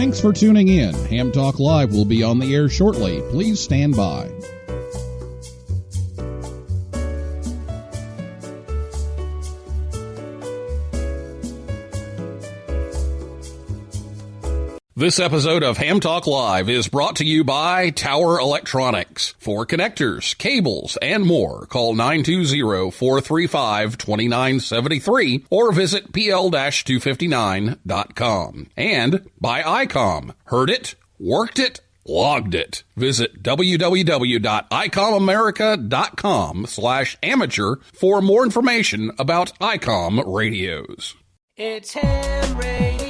Thanks for tuning in. Ham Talk Live will be on the air shortly. Please stand by. This episode of Ham Talk Live is brought to you by Tower Electronics. For connectors, cables, and more, call 920-435-2973 or visit pl-259.com. And by ICOM. Heard it, worked it, logged it. Visit www.icomamerica.com/amateur for more information about ICOM radios. It's Ham Radio.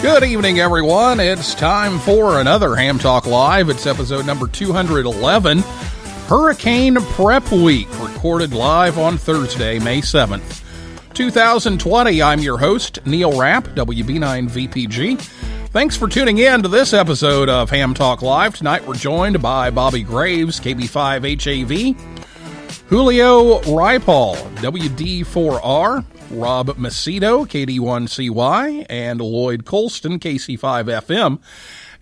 Good evening, everyone. It's time for another Ham Talk Live. It's episode number 211, Hurricane Prep Week, recorded live on Thursday, May 7th, 2020. I'm your host, Neil Rapp, WB9VPG. Thanks for tuning in to this episode of Ham Talk Live. Tonight we're joined by Bobby Graves, KB5HAV, Julio Ripoll, WD4R, Rob Macedo, KD1CY, and Lloyd Colston, KC5FM.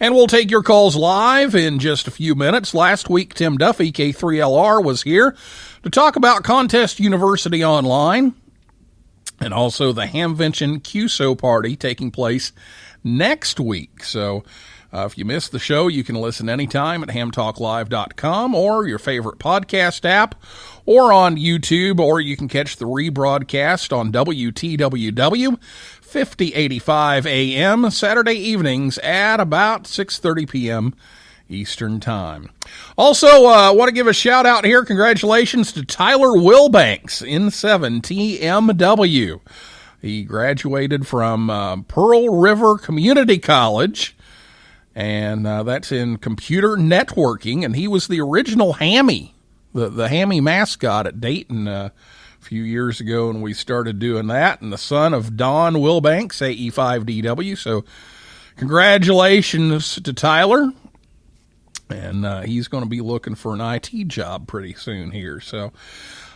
And we'll take your calls live in just a few minutes. Last week, Tim Duffy, K3LR, was here to talk about Contest University Online and also the Hamvention QSO party taking place next week. So if you missed the show, you can listen anytime at hamtalklive.com or your favorite podcast app, or on YouTube, or you can catch the rebroadcast on WTWW 5085 AM Saturday evenings at about 6:30 p.m. Eastern Time. Also, want to give a shout out here. Congratulations to Tyler Wilbanks, N7 TMW. He graduated from Pearl River Community College, and that's in computer networking, and he was the original Hammy. The Hammy mascot at Dayton a few years ago, and we started doing that, and the son of Don Wilbanks, AE5DW. So congratulations to Tyler, and he's going to be looking for an IT job pretty soon here. So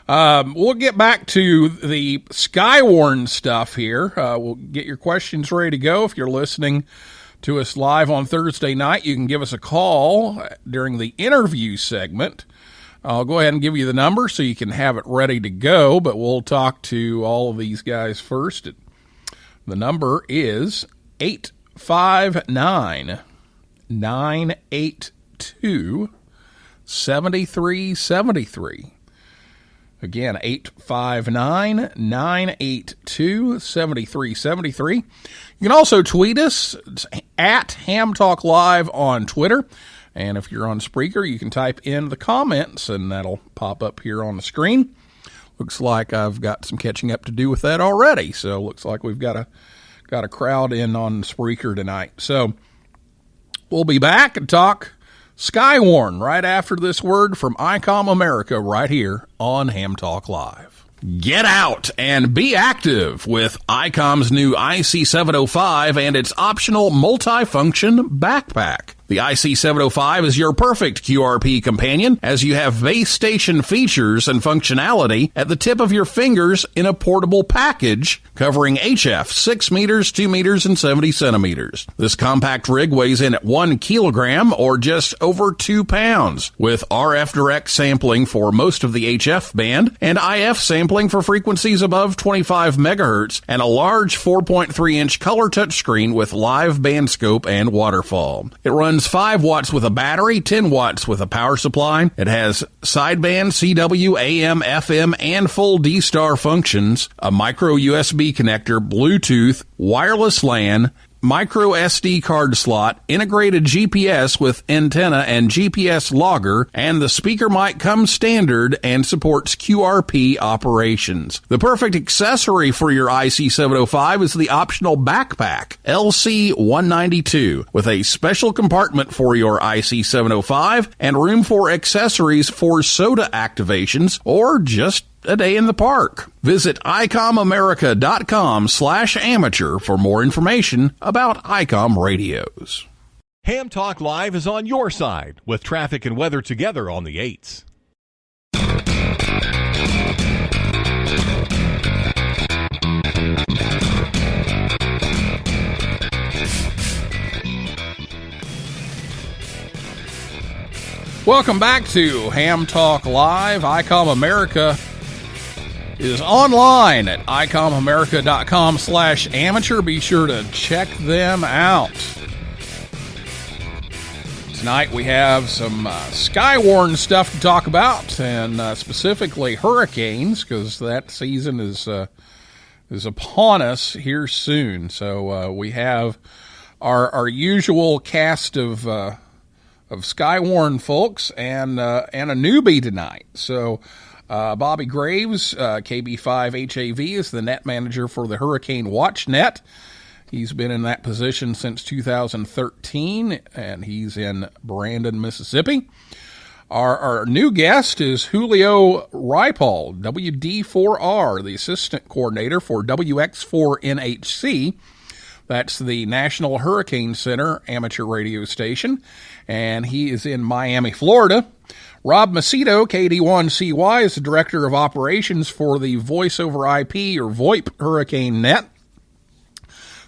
we'll get back to the Skywarn stuff here. We'll get your questions ready to go. If you're listening to us live on Thursday night, you can give us a call during the interview segment. I'll go ahead and give you the number so you can have it ready to go, but we'll talk to all of these guys first. The number is 859-982-7373. Again, 859-982-7373. You can also tweet us at Ham Talk Live on Twitter. And if you're on Spreaker, you can type in the comments, and that'll pop up here on the screen. Looks like I've got some catching up to do with that already. So looks like we've got a crowd in on Spreaker tonight. So we'll be back and talk Skywarn right after this word from ICOM America right here on Ham Talk Live. Get out and be active with ICOM's new IC705 and its optional multifunction backpack. The IC705 is your perfect QRP companion, as you have base station features and functionality at the tip of your fingers in a portable package covering HF 6 meters, 2 meters, and 70 centimeters. This compact rig weighs in at 1 kilogram or just over 2 pounds, with RF direct sampling for most of the HF band and IF sampling for frequencies above 25 megahertz, and a large 4.3-inch color touchscreen with live band scope and waterfall. It runs 5 watts with a battery, 10 watts with a power supply. It has sideband, CW, AM, FM, and full D-Star functions, a micro USB connector, Bluetooth, wireless LAN, micro SD card slot, integrated GPS with antenna and GPS logger, and the speaker mic comes standard and supports QRP operations. The perfect accessory for your IC705 is the optional backpack, LC192, with a special compartment for your IC705 and room for accessories for soda activations or just a day in the park. Visit ICOMAmerica.com/amateur for more information about ICOM radios. Ham Talk Live is on your side with traffic and weather together on the 8s. Welcome back to Ham Talk Live. ICOM America is online at ICOMAmerica.com/amateur. Be sure to check them out. Tonight we have some Skywarn stuff to talk about, and specifically hurricanes, because that season is upon us here soon. So we have our usual cast of Skywarn folks and a newbie tonight. So Bobby Graves, KB5HAV, is the net manager for the Hurricane Watch Net. He's been in that position since 2013, and he's in Brandon, Mississippi. Our new guest is Julio Ripoll, WD4R, the assistant coordinator for WX4NHC. That's the National Hurricane Center amateur radio station, and he is in Miami, Florida. Rob Macedo, KD1CY, is the Director of Operations for the Voice over IP, or VoIP Hurricane Net.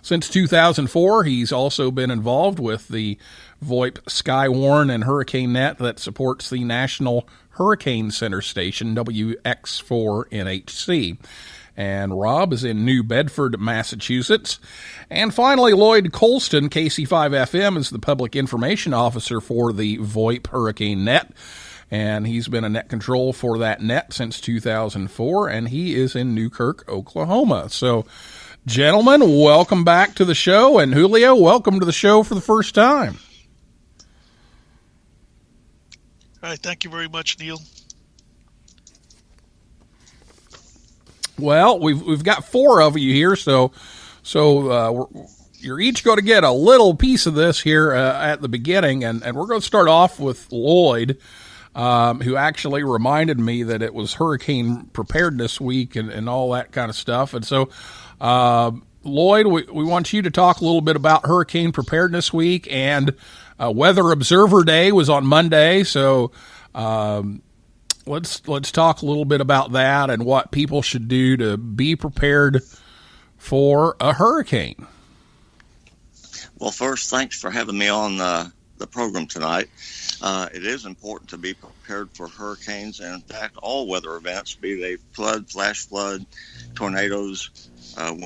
Since 2004, he's also been involved with the VoIP Skywarn and Hurricane Net that supports the National Hurricane Center station, WX4NHC. And Rob is in New Bedford, Massachusetts. And finally, Lloyd Colston, KC5FM, is the Public Information Officer for the VoIP Hurricane Net. And he's been a net control for that net since 2004, and he is in Newkirk, Oklahoma. So, gentlemen, welcome back to the show. And Julio, welcome to the show for the first time. All right, thank you very much, Neil. Well, we've got four of you here, so you're each going to get a little piece of this here at the beginning, and we're going to start off with Lloyd, who actually reminded me that it was Hurricane Preparedness Week and all that kind of stuff. And so, Lloyd, we want you to talk a little bit about Hurricane Preparedness Week, and Weather Observer Day was on Monday, so let's talk a little bit about that and what people should do to be prepared for a hurricane. Well, first, thanks for having me on the program tonight. It is important to be prepared for hurricanes, and in fact, all weather events, be they flood, flash flood, tornadoes,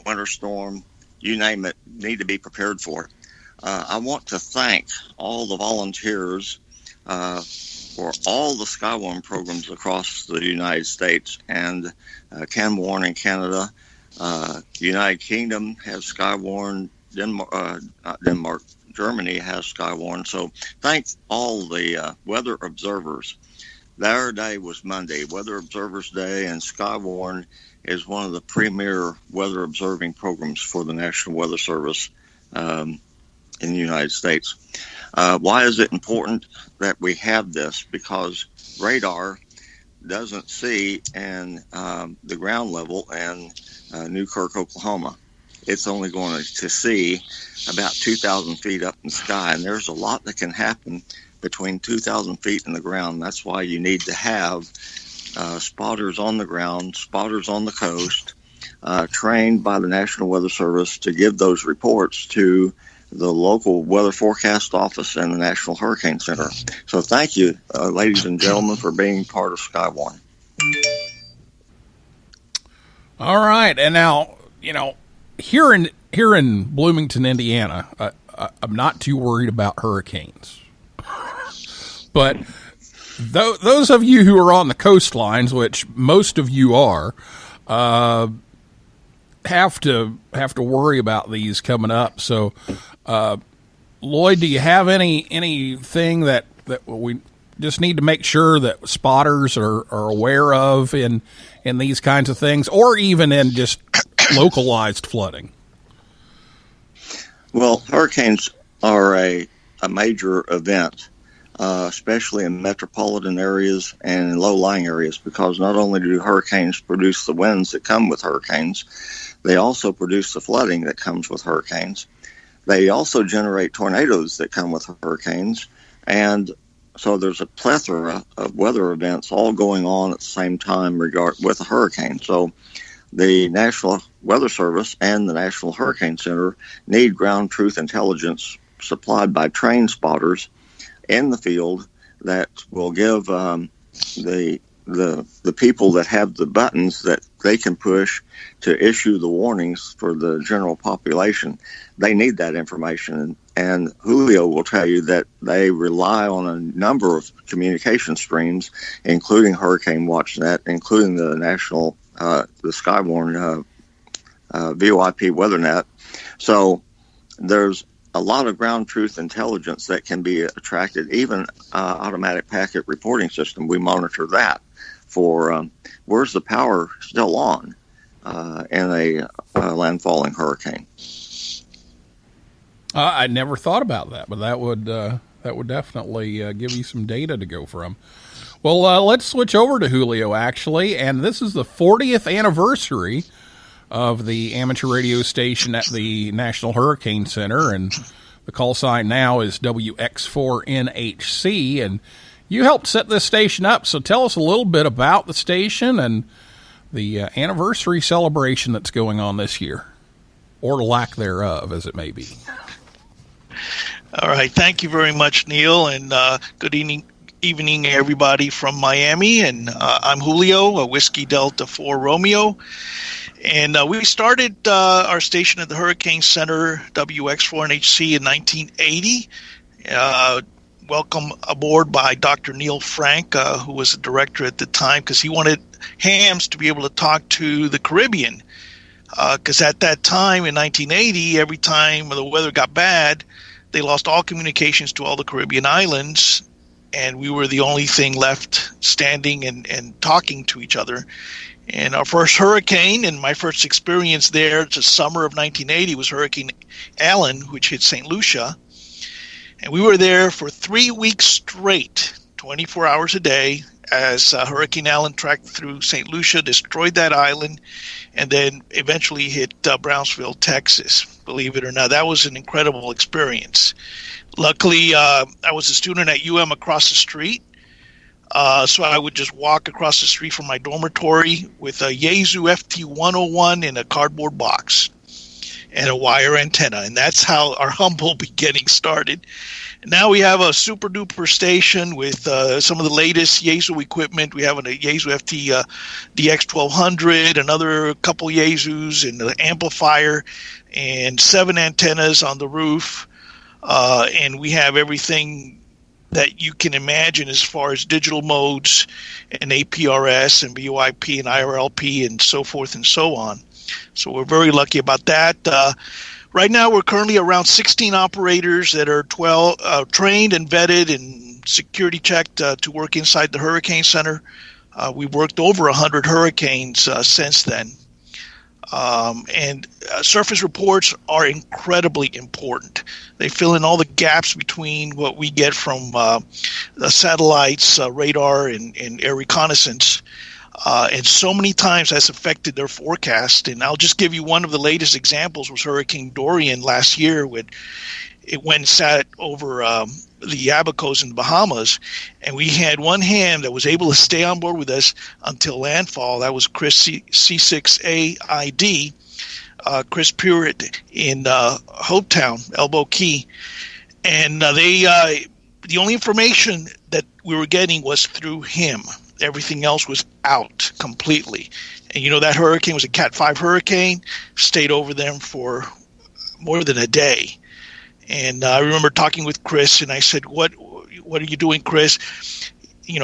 winter storm, you name it, need to be prepared for it. I want to thank all the volunteers for all the Skywarn programs across the United States, and CanWarn in Canada. United Kingdom has Skywarn. Denmark, Germany has Skywarn. So thank all the weather observers. Their day was Monday, Weather Observers Day, and Skywarn is one of the premier weather observing programs for the National Weather Service in the United States. Why is it important that we have this? Because radar doesn't see in the ground level in Newkirk, Oklahoma. It's only going to see about 2,000 feet up in the sky, and there's a lot that can happen between 2,000 feet in the ground. That's why you need to have spotters on the ground, spotters on the coast, trained by the National Weather Service to give those reports to the local weather forecast office and the National Hurricane Center. So thank you, ladies and gentlemen, for being part of Skywarn. All right. And now, here in Bloomington, Indiana, I'm not too worried about hurricanes. But those of you who are on the coastlines, which most of you are, have to worry about these coming up. So, Lloyd, do you have anything that we just need to make sure that spotters are aware of in these kinds of things, or even in just localized flooding? Well, hurricanes are a major event, especially in metropolitan areas and in low-lying areas, because not only do hurricanes produce the winds that come with hurricanes, they also produce the flooding that comes with hurricanes. They also generate tornadoes that come with hurricanes, and so there's a plethora of weather events all going on at the same time with a hurricane. So the National Weather Service and the National Hurricane Center need ground truth intelligence supplied by trained spotters in the field that will give the people that have the buttons that they can push to issue the warnings for the general population. They need that information. And Julio will tell you that they rely on a number of communication streams, including Hurricane WatchNet, including the national, the Skywarn VoIP WeatherNet. So there's a lot of ground truth intelligence that can be attracted, even automatic packet reporting system. We monitor that for where's the power still on in a landfalling hurricane. I never thought about that, but that would definitely give you some data to go from. Well, let's switch over to Julio, actually, and this is the 40th anniversary of the amateur radio station at the National Hurricane Center, and the call sign now is WX4NHC, and you helped set this station up, so tell us a little bit about the station and the anniversary celebration that's going on this year, or lack thereof, as it may be. All right. Thank you very much, Neil, and good evening, everybody from Miami. And I'm Julio, a Whiskey Delta 4 Romeo. And we started our station at the Hurricane Center, WX4NHC, in 1980. Welcome aboard by Dr. Neil Frank, who was the director at the time, because he wanted hams to be able to talk to the Caribbean. Because at that time, in 1980, every time the weather got bad, they lost all communications to all the Caribbean islands, and we were the only thing left standing and talking to each other. And our first hurricane, and my first experience there, the summer of 1980, was Hurricane Adrienne, which hit St. Lucia. And we were there for 3 weeks straight, 24 hours a day, as Hurricane Adrienne tracked through St. Lucia, destroyed that island, and then eventually hit Brownsville, Texas. Believe it or not, that was an incredible experience. Luckily, I was a student at across the street, so I would just walk across the street from my dormitory with a Yaesu FT101 in a cardboard box and a wire antenna, and that's how our humble beginning started. Now we have a super duper station with some of the latest Yaesu equipment. We have a Yaesu FT DX1200, another couple Yaesus, and an amplifier, and 7 antennas on the roof. And we have everything that you can imagine as far as digital modes and APRS and VoIP and IRLP and so forth and so on. So we're very lucky about that. Right now, we're currently around 16 operators that are trained and vetted and security checked to work inside the Hurricane Center. We've worked over 100 hurricanes since then. And surface reports are incredibly important. They fill in all the gaps between what we get from the satellites, radar, and air reconnaissance. And so many times that's affected their forecast. And I'll just give you one of the latest examples was Hurricane Dorian last year. It went and sat over the Abacos in the Bahamas, and we had one ham that was able to stay on board with us until landfall. That was Chris C6AID, Chris Purett in Hopetown, Elbow Key. And the only information that we were getting was through him. Everything else was out completely. And that hurricane was a Cat 5 hurricane, stayed over them for more than a day. And I remember talking with Chris, and I said, what are you doing, Chris? He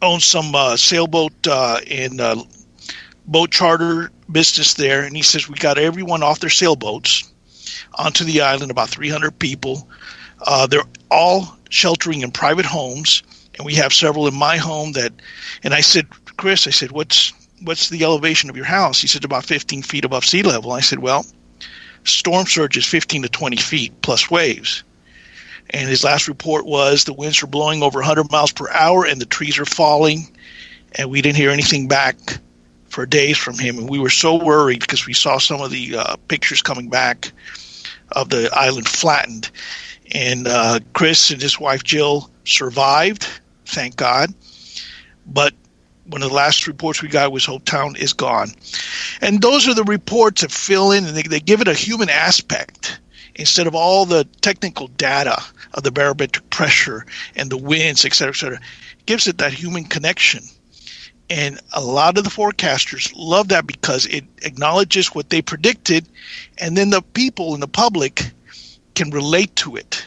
owns some sailboat and boat charter business there, and he says we got everyone off their sailboats onto the island, about 300 people. They're all sheltering in private homes, and we have several in my home that. And I said, Chris, what's the elevation of your house? He said about 15 feet above sea level. I said, well, storm surge is 15 to 20 feet plus waves. And his last report was the winds are blowing over 100 miles per hour and the trees are falling. And we didn't hear anything back for days from him. And we were so worried because we saw some of the pictures coming back of the island flattened. And Chris and his wife Jill survived, thank God. But one of the last reports we got was Hope Town is gone. And those are the reports that fill in, and they give it a human aspect instead of all the technical data of the barometric pressure and the winds, et cetera, et cetera. It gives it that human connection. And a lot of the forecasters love that because it acknowledges what they predicted, and then the people in the public can relate to it.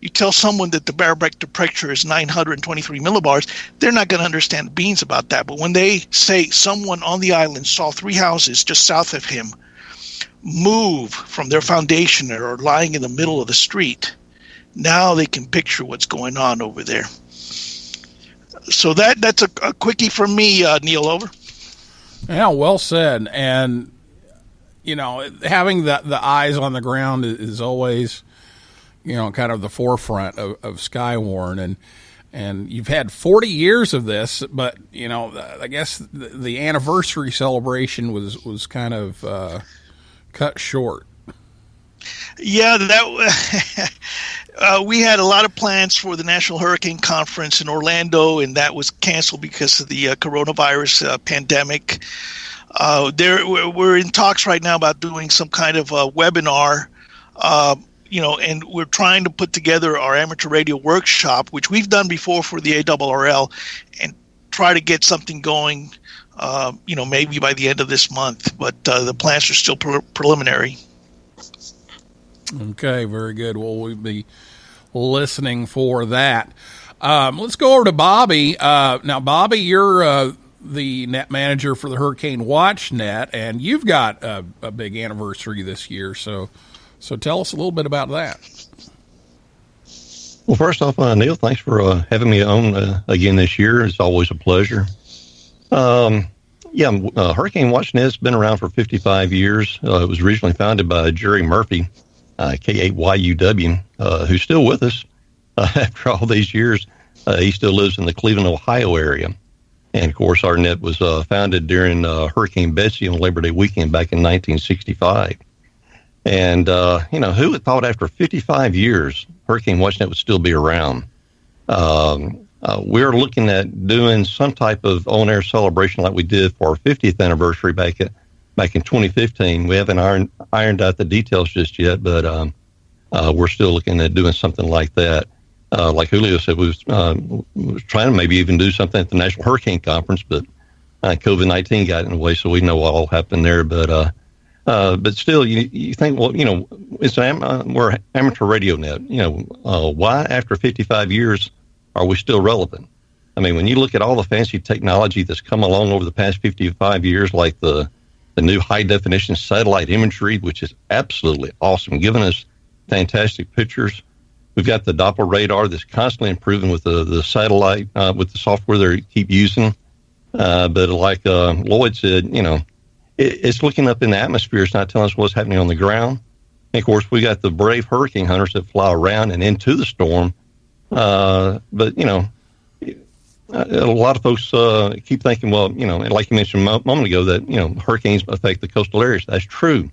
You tell someone that the barometric pressure is 923 millibars, they're not going to understand beans about that. But when they say someone on the island saw 3 houses just south of him move from their foundation or lying in the middle of the street, now they can picture what's going on over there. So that's a quickie from me, Neil, over. Yeah, well said. And, you know, having the eyes on the ground is always, you know, kind of the forefront of Skywarn. And you've had 40 years of this, but, you know, I guess the anniversary celebration was kind of cut short. Yeah, that we had a lot of plans for the National Hurricane Conference in Orlando, and that was canceled because of the coronavirus pandemic. We're in talks right now about doing some kind of a webinar, and we're trying to put together our amateur radio workshop, which we've done before for the ARRL, and try to get something going, maybe by the end of this month. But the plans are still preliminary. Okay, very good. Well, we'll be listening for that. Let's go over to Bobby. Now, Bobby, you're the net manager for the Hurricane Watch Net, and you've got a big anniversary this year. So tell us a little bit about that. Well, first off, Neil, thanks for having me on again this year. It's always a pleasure. Hurricane Watch Net's been around for 55 years. It was originally founded by Jerry Murphy, K8YUW, who's still with us after all these years. He still lives in the Cleveland, Ohio area. And, of course, our net was founded during Hurricane Betsy on Labor Day weekend back in 1965. And, who would thought after 55 years, Hurricane Watch Net would still be around? We're looking at doing some type of on-air celebration like we did for our 50th anniversary back in 2015. We haven't ironed out the details just yet, but we're still looking at doing something like that. Like Julio said, we was trying to maybe even do something at the National Hurricane Conference, but COVID-19 got in the way, so we know what all happened there. But still, you think, well, it's we're an amateur radio net. Why after 55 years are we still relevant? I mean, when you look at all the fancy technology that's come along over the past 55 years, like the new high-definition satellite imagery, which is absolutely awesome, giving us fantastic pictures. We've got the Doppler radar that's constantly improving with the satellite, with the software they keep using. But like Lloyd said, it's looking up in the atmosphere. It's not telling us what's happening on the ground. And, of course, we got the brave hurricane hunters that fly around and into the storm. But, a lot of folks keep thinking, well, like you mentioned a moment ago, that, hurricanes affect the coastal areas. That's true.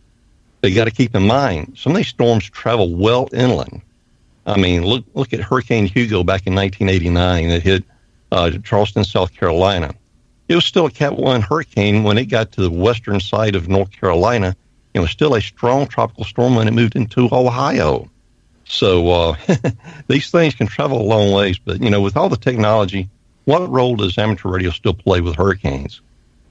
But you got to keep in mind, some of these storms travel well inland. I mean, look at Hurricane Hugo back in 1989 that hit Charleston, South Carolina. It was still a Cat 1 hurricane when it got to the western side of North Carolina. It was still a strong tropical storm when it moved into Ohio. So these things can travel a long ways. But, with all the technology, what role does amateur radio still play with hurricanes?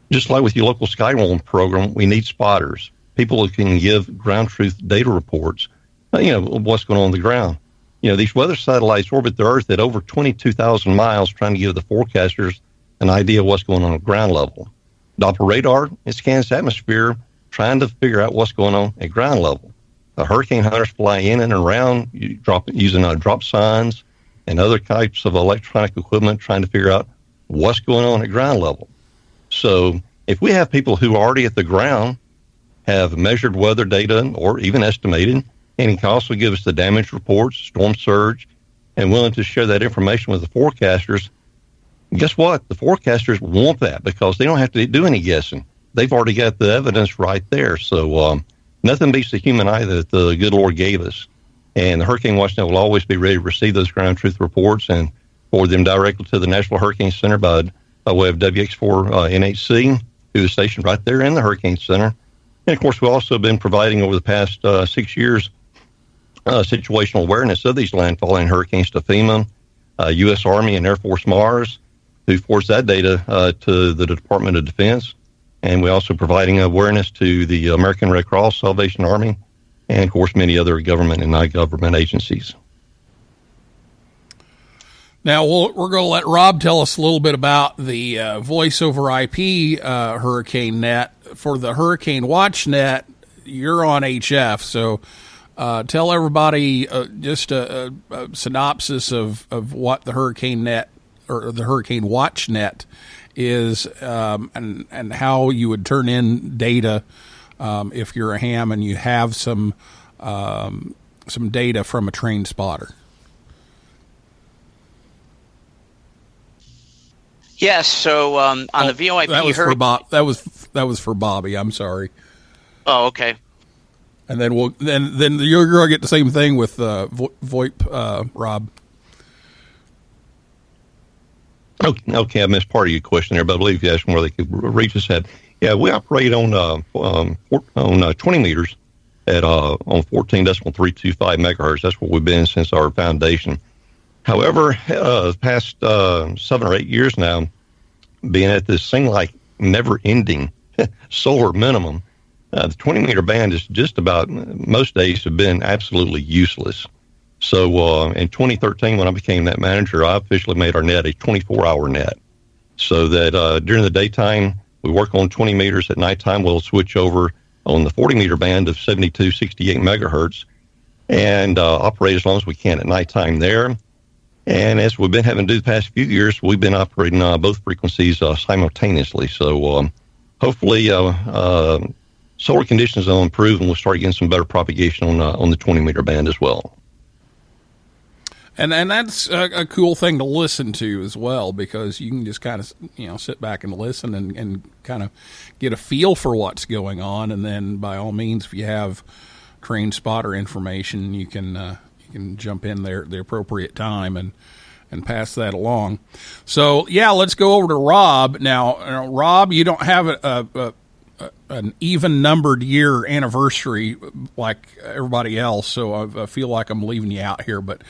Just like with your local Skywarn program, we need spotters, people who can give ground truth data reports, what's going on the ground. These weather satellites orbit the Earth at over 22,000 miles trying to give the forecasters an idea of what's going on at ground level. Doppler radar, it scans the atmosphere, trying to figure out what's going on at ground level. Hurricane hunters fly in and around using drop signs and other types of electronic equipment, trying to figure out what's going on at ground level. So if we have people who are already at the ground, have measured weather data or even estimated, and can also give us the damage reports, storm surge, and willing to share that information with the forecasters, guess what? The forecasters want that because they don't have to do any guessing. They've already got the evidence right there. So nothing beats the human eye that the good Lord gave us. And the Hurricane Watch Net will always be ready to receive those ground truth reports and forward them directly to the National Hurricane Center by way of WX4NHC, who is stationed right there in the Hurricane Center. And, of course, we've also been providing over the past 6 years situational awareness of these landfalling hurricanes to FEMA, U.S. Army, and Air Force Mars, who forwards that data to the Department of Defense. And we're also providing awareness to the American Red Cross, Salvation Army, and, of course, many other government and non-government agencies. Now, we're going to let Rob tell us a little bit about the voice over IP Hurricane Net. For the Hurricane Watch Net, you're on HF, so tell everybody just a synopsis of what the Hurricane Net or the Hurricane Watch Net is, and how you would turn in data if you're a ham and you have some data from a trained spotter. Yes. So on the VoIP, that was for Bobby. I'm sorry. Oh, okay. And then then you're going to get the same thing with VoIP, Rob. Okay, I missed part of your question there, but I believe you asked where they could reach us at. Yeah, we operate on 20 meters at on 14.325 megahertz. That's what we've been since our foundation. However, the past 7 or 8 years now, being at this thing like never-ending solar minimum, the 20-meter band is just about, most days have been absolutely useless. So in 2013, when I became net manager, I officially made our net a 24-hour net. So that during the daytime, we work on 20 meters. At nighttime, we'll switch over on the 40-meter band of 7268 megahertz and operate as long as we can at nighttime there. And as we've been having to do the past few years, we've been operating both frequencies simultaneously. So hopefully solar conditions will improve and we'll start getting some better propagation on the 20-meter band as well. And that's a cool thing to listen to as well, because you can just kind of sit back and listen and kind of get a feel for what's going on. And then by all means, if you have trained spotter information, you can jump in there at the appropriate time and pass that along. So yeah, let's go over to Rob now. Rob, you don't have an even numbered year anniversary like everybody else, so I feel like I'm leaving you out here, but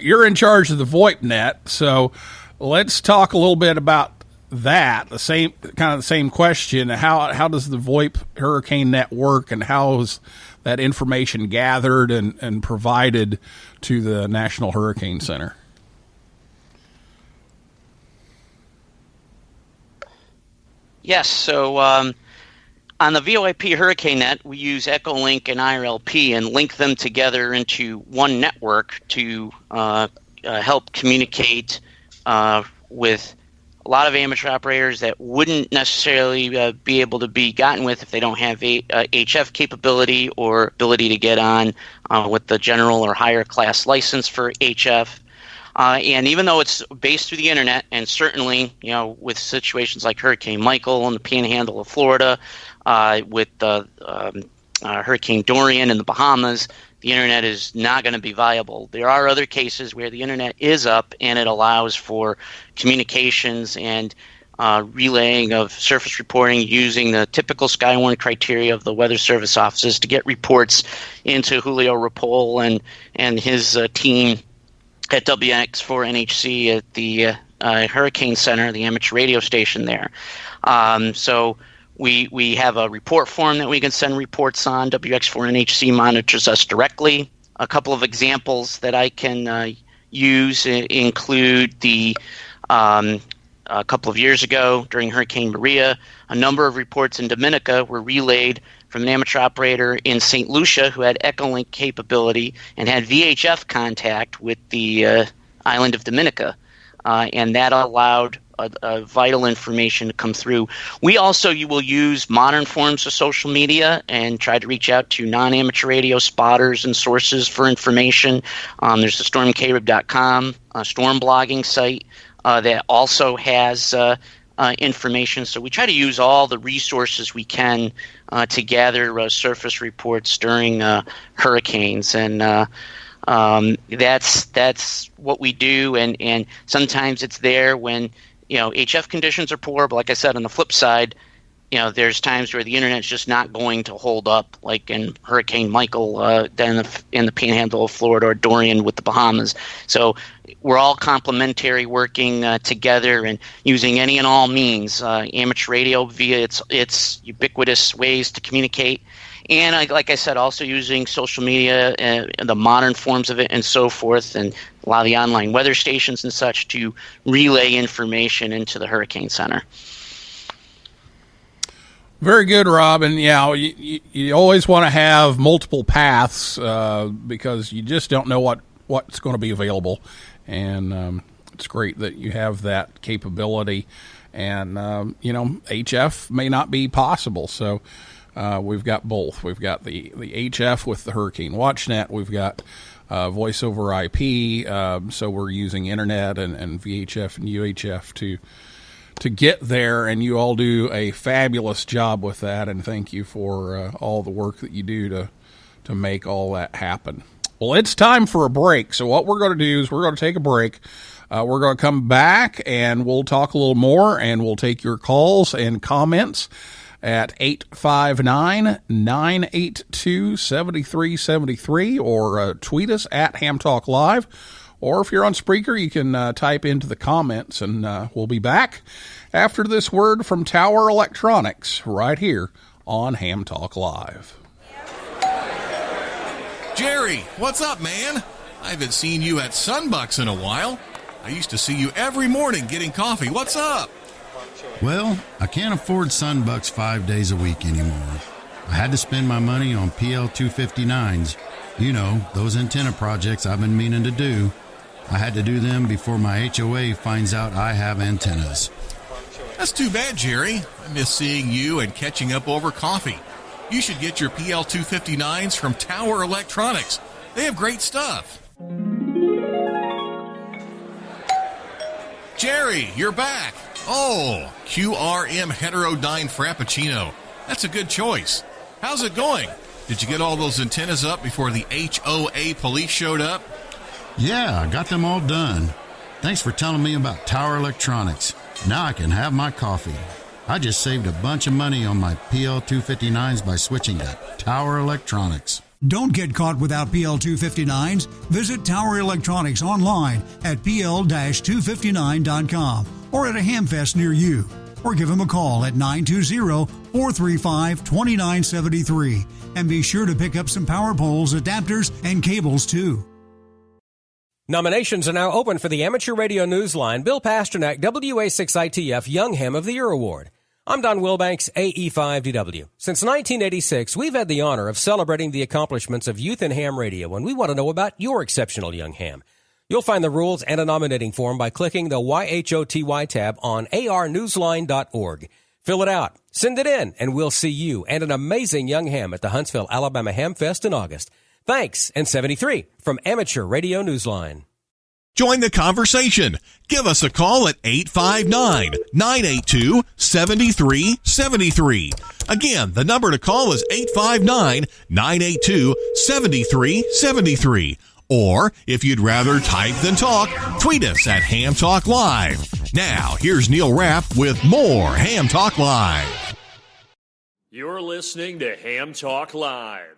you're in charge of the VoIP net, so let's talk a little bit about that. The same question. How does the VoIP Hurricane Net work, and how is that information gathered and provided to the National Hurricane Center? Yes. So on the VoIP Hurricane Net, we use Echolink and IRLP and link them together into one network to help communicate with a lot of amateur operators that wouldn't necessarily be able to be gotten with if they don't have HF capability or ability to get on with the general or higher class license for HF. And even though it's based through the internet, and certainly, with situations like Hurricane Michael in the Panhandle of Florida, with Hurricane Dorian in the Bahamas, the internet is not going to be viable. There are other cases where the internet is up and it allows for communications and relaying of surface reporting using the typical Skywarn criteria of the Weather Service offices to get reports into Julio Ripoll and his team at WX4NHC at the Hurricane Center, the amateur radio station there. So we have a report form that we can send reports on. WX4NHC monitors us directly. A couple of examples that I can use include the a couple of years ago during Hurricane Maria, a number of reports in Dominica were relayed from an amateur operator in St. Lucia who had Echolink capability and had VHF contact with the island of Dominica. And that allowed vital information to come through. We also will use modern forms of social media and try to reach out to non-amateur radio spotters and sources for information. There's the stormcarib.com storm blogging site that also has information. So we try to use all the resources we can to gather surface reports during hurricanes. And that's what we do. And sometimes it's there when HF conditions are poor, but like I said, on the flip side, there's times where the internet's just not going to hold up, like in Hurricane Michael down in the Panhandle of Florida, or Dorian with the Bahamas. So we're all complementary, working together and using any and all means, amateur radio via its ubiquitous ways to communicate. And like I said, also using social media and the modern forms of it and so forth, and a lot of the online weather stations and such to relay information into the Hurricane Center. Very good, Rob. And you always want to have multiple paths because you just don't know what's going to be available. And it's great that you have that capability. And, HF may not be possible. So we've got both. We've got the HF with the Hurricane WatchNet. We've got voice over IP. So we're using internet and VHF and UHF to get there, and you all do a fabulous job with that, and thank you for all the work that you do to make all that happen. Well, it's time for a break, so what we're going to do is we're going to take a break. We're going to come back, and we'll talk a little more, and we'll take your calls and comments at 859-982-7373, or tweet us at Ham Talk Live. Or if you're on Spreaker, you can type into the comments, and we'll be back after this word from Tower Electronics right here on Ham Talk Live. Jerry, what's up, man? I haven't seen you at Sunbucks in a while. I used to see you every morning getting coffee. What's up? Well, I can't afford Sunbucks 5 days a week anymore. I had to spend my money on PL259s. Those antenna projects I've been meaning to do. I had to do them before my HOA finds out I have antennas. That's too bad, Jerry. I miss seeing you and catching up over coffee. You should get your PL259s from Tower Electronics. They have great stuff. Jerry, you're back. Oh, QRM Heterodyne Frappuccino. That's a good choice. How's it going? Did you get all those antennas up before the HOA police showed up? Yeah, I got them all done. Thanks for telling me about Tower Electronics. Now I can have my coffee. I just saved a bunch of money on my PL259s by switching to Tower Electronics. Don't get caught without PL259s. Visit Tower Electronics online at pl-259.com or at a Hamfest near you. Or give them a call at 920-435-2973. And be sure to pick up some power poles, adapters, and cables too. Nominations are now open for the Amateur Radio Newsline Bill Pasternak WA6ITF Young Ham of the Year Award. I'm Don Wilbanks, AE5DW. Since 1986, we've had the honor of celebrating the accomplishments of youth in ham radio, and we want to know about your exceptional young ham. You'll find the rules and a nominating form by clicking the YHOTY tab on arnewsline.org. Fill it out, send it in, and we'll see you and an amazing young ham at the Huntsville, Alabama Ham Fest in August. Thanks, and 73 from Amateur Radio Newsline. Join the conversation. Give us a call at 859-982-7373. Again, the number to call is 859-982-7373. Or, if you'd rather type than talk, tweet us at Ham Talk Live. Now, here's Neil Rapp with more Ham Talk Live. You're listening to Ham Talk Live.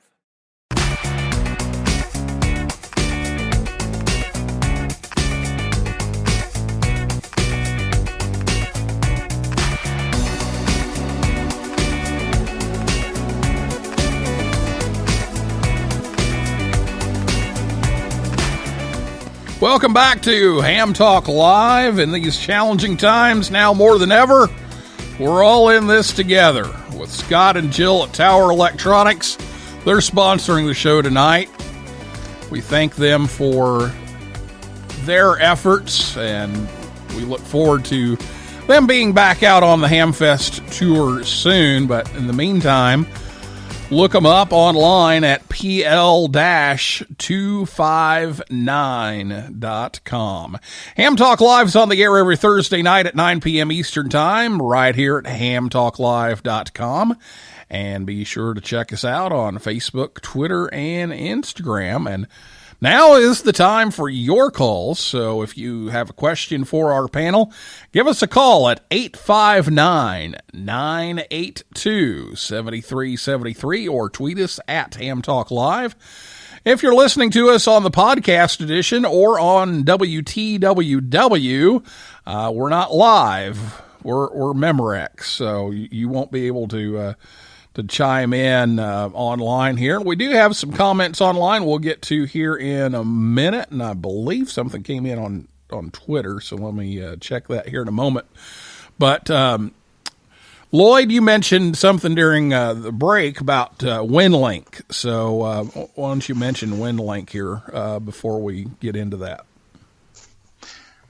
Welcome back to Ham Talk Live. In these challenging times, now more than ever, we're all in this together. With Scott and Jill at Tower Electronics, they're sponsoring the show tonight. We thank them for their efforts, and we look forward to them being back out on the Hamfest tour soon. But in the meantime, look them up online at pl-259.com. Ham Talk Live is on the air every Thursday night at 9 p.m. Eastern Time, right here at hamtalklive.com. And be sure to check us out on Facebook, Twitter, and Instagram. And now is the time for your calls. So if you have a question for our panel, give us a call at 859-982-7373 or tweet us at Ham Talk Live. If you're listening to us on the podcast edition or on WTWW, we're not live. We're Memorex, so you won't be able to chime in online here. We do have some comments online we'll get to here in a minute, and I believe something came in on Twitter, so let me check that here in a moment. But Lloyd, you mentioned something during the break about WinLink, so why don't you mention WinLink here before we get into that?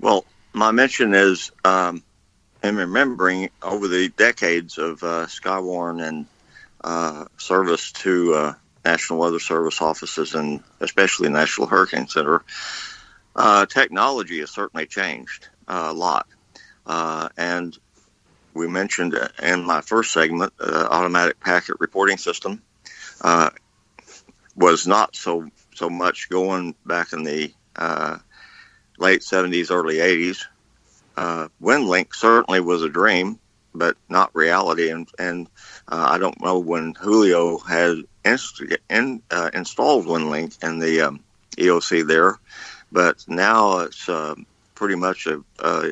Well, my mention is in remembering over the decades of Skywarn and service to National Weather Service offices and especially National Hurricane Center, technology has certainly changed a lot. And we mentioned in my first segment, automatic packet reporting system was not so much going back in the late 70s, early 80s. WinLink certainly was a dream, but not reality. And I don't know when Julio had installed WinLink in the EOC there, but now it's pretty much a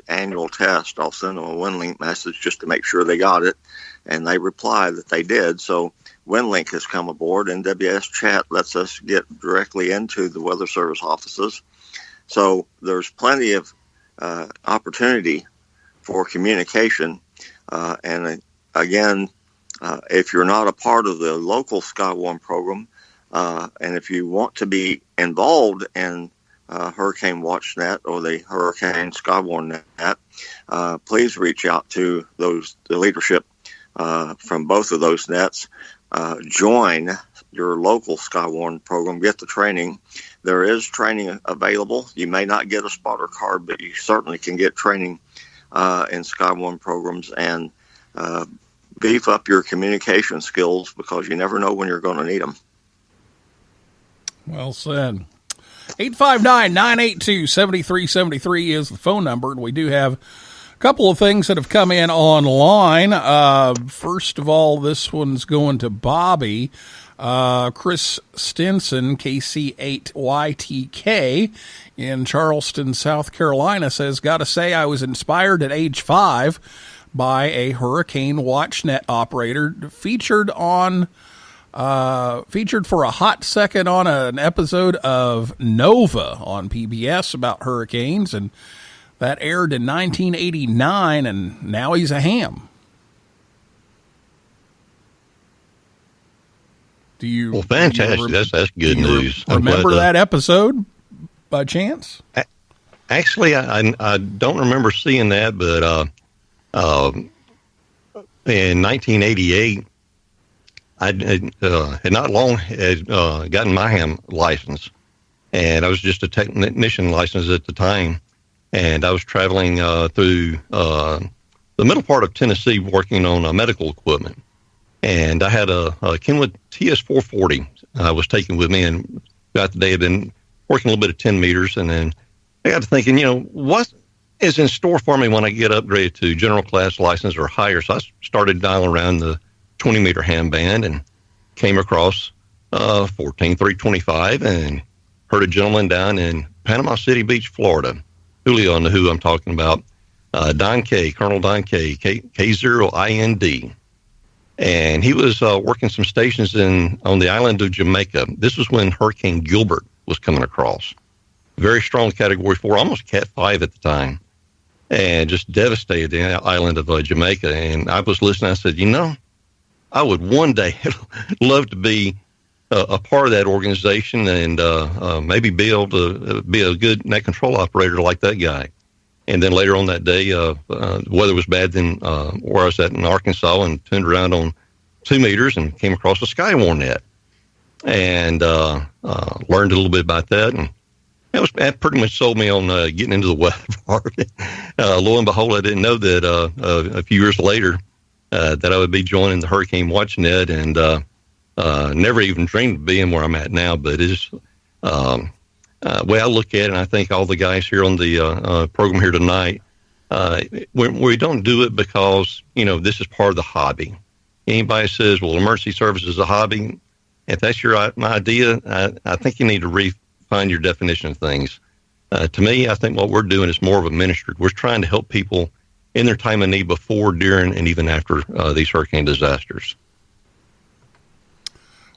annual test. I'll send them a WinLink message just to make sure they got it, and they reply that they did. So WinLink has come aboard, and WS Chat lets us get directly into the Weather Service offices. So there's plenty of opportunity for communication. And again, if you're not a part of the local Skywarn program, and if you want to be involved in Hurricane Watch Net or the Hurricane Skywarn Net, please reach out to the leadership from both of those nets. Join your local Skywarn program, get the training. There is training available. You may not get a spotter card, but you certainly can get training in Skywarn programs, and beef up your communication skills because you never know when you're going to need them. Well said. 859-982-7373 is the phone number, and we do have a couple of things that have come in online. First of all, this one's going to Bobby. Chris Stinson, KC8YTK in Charleston, South Carolina, says, gotta say I was inspired at age 5 by a Hurricane WatchNet operator featured for a hot second on an episode of Nova on PBS about hurricanes, and that aired in 1989, and now he's a ham. Well, fantastic. That's good news. Remember that episode by chance? Actually, I don't remember seeing that, but in 1988, I had not long gotten my ham license, and I was just a technician license at the time, and I was traveling through the middle part of Tennessee working on medical equipment. And I had a Kenwood TS440 I was taking with me, and throughout the day I'd been working a little bit of 10 meters, and then I got to thinking, what is in store for me when I get upgraded to general class license or higher? So I started dialing around the 20-meter ham band and came across 14325 and heard a gentleman down in Panama City Beach, Florida. Julio knew who I'm talking about. Don K, Colonel Don K, K0IND. And he was working some stations on the island of Jamaica. This was when Hurricane Gilbert was coming across. very strong Category 4, almost Cat 5 at the time, and just devastated the island of Jamaica. And I was listening. I said, I would one day love to be a part of that organization and maybe be able to be a good net control operator like that guy. And then later on that day, the weather was bad then where I was at in Arkansas, and turned around on 2 meters and came across a Skywarn net, and learned a little bit about that. And that pretty much sold me on getting into the weather part of it. Lo and behold, I didn't know that a few years later that I would be joining the Hurricane Watch Net, and never even dreamed of being where I'm at now. But it's way I look at it, and I think all the guys here on the program here tonight, we don't do it because, this is part of the hobby. Anybody says, well, emergency service is a hobby, if that's your idea, I think you need to refine your definition of things. To me, I think what we're doing is more of a ministry. We're trying to help people in their time of need before, during, and even after these hurricane disasters.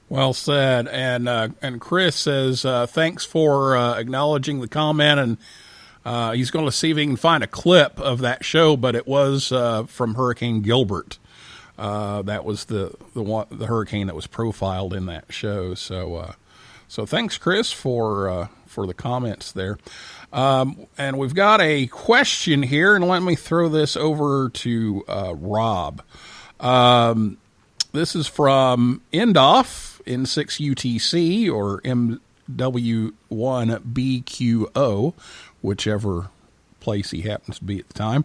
Well said. And Chris says, thanks for acknowledging the comment, and he's going to see if he can find a clip of that show, but it was from Hurricane Gilbert. That was the hurricane that was profiled in that show. So thanks, Chris, for the comments there. And we've got a question here, and let me throw this over to Rob. This is from Endoff in 6UTC or MW1BQO, whichever place he happens to be at the time.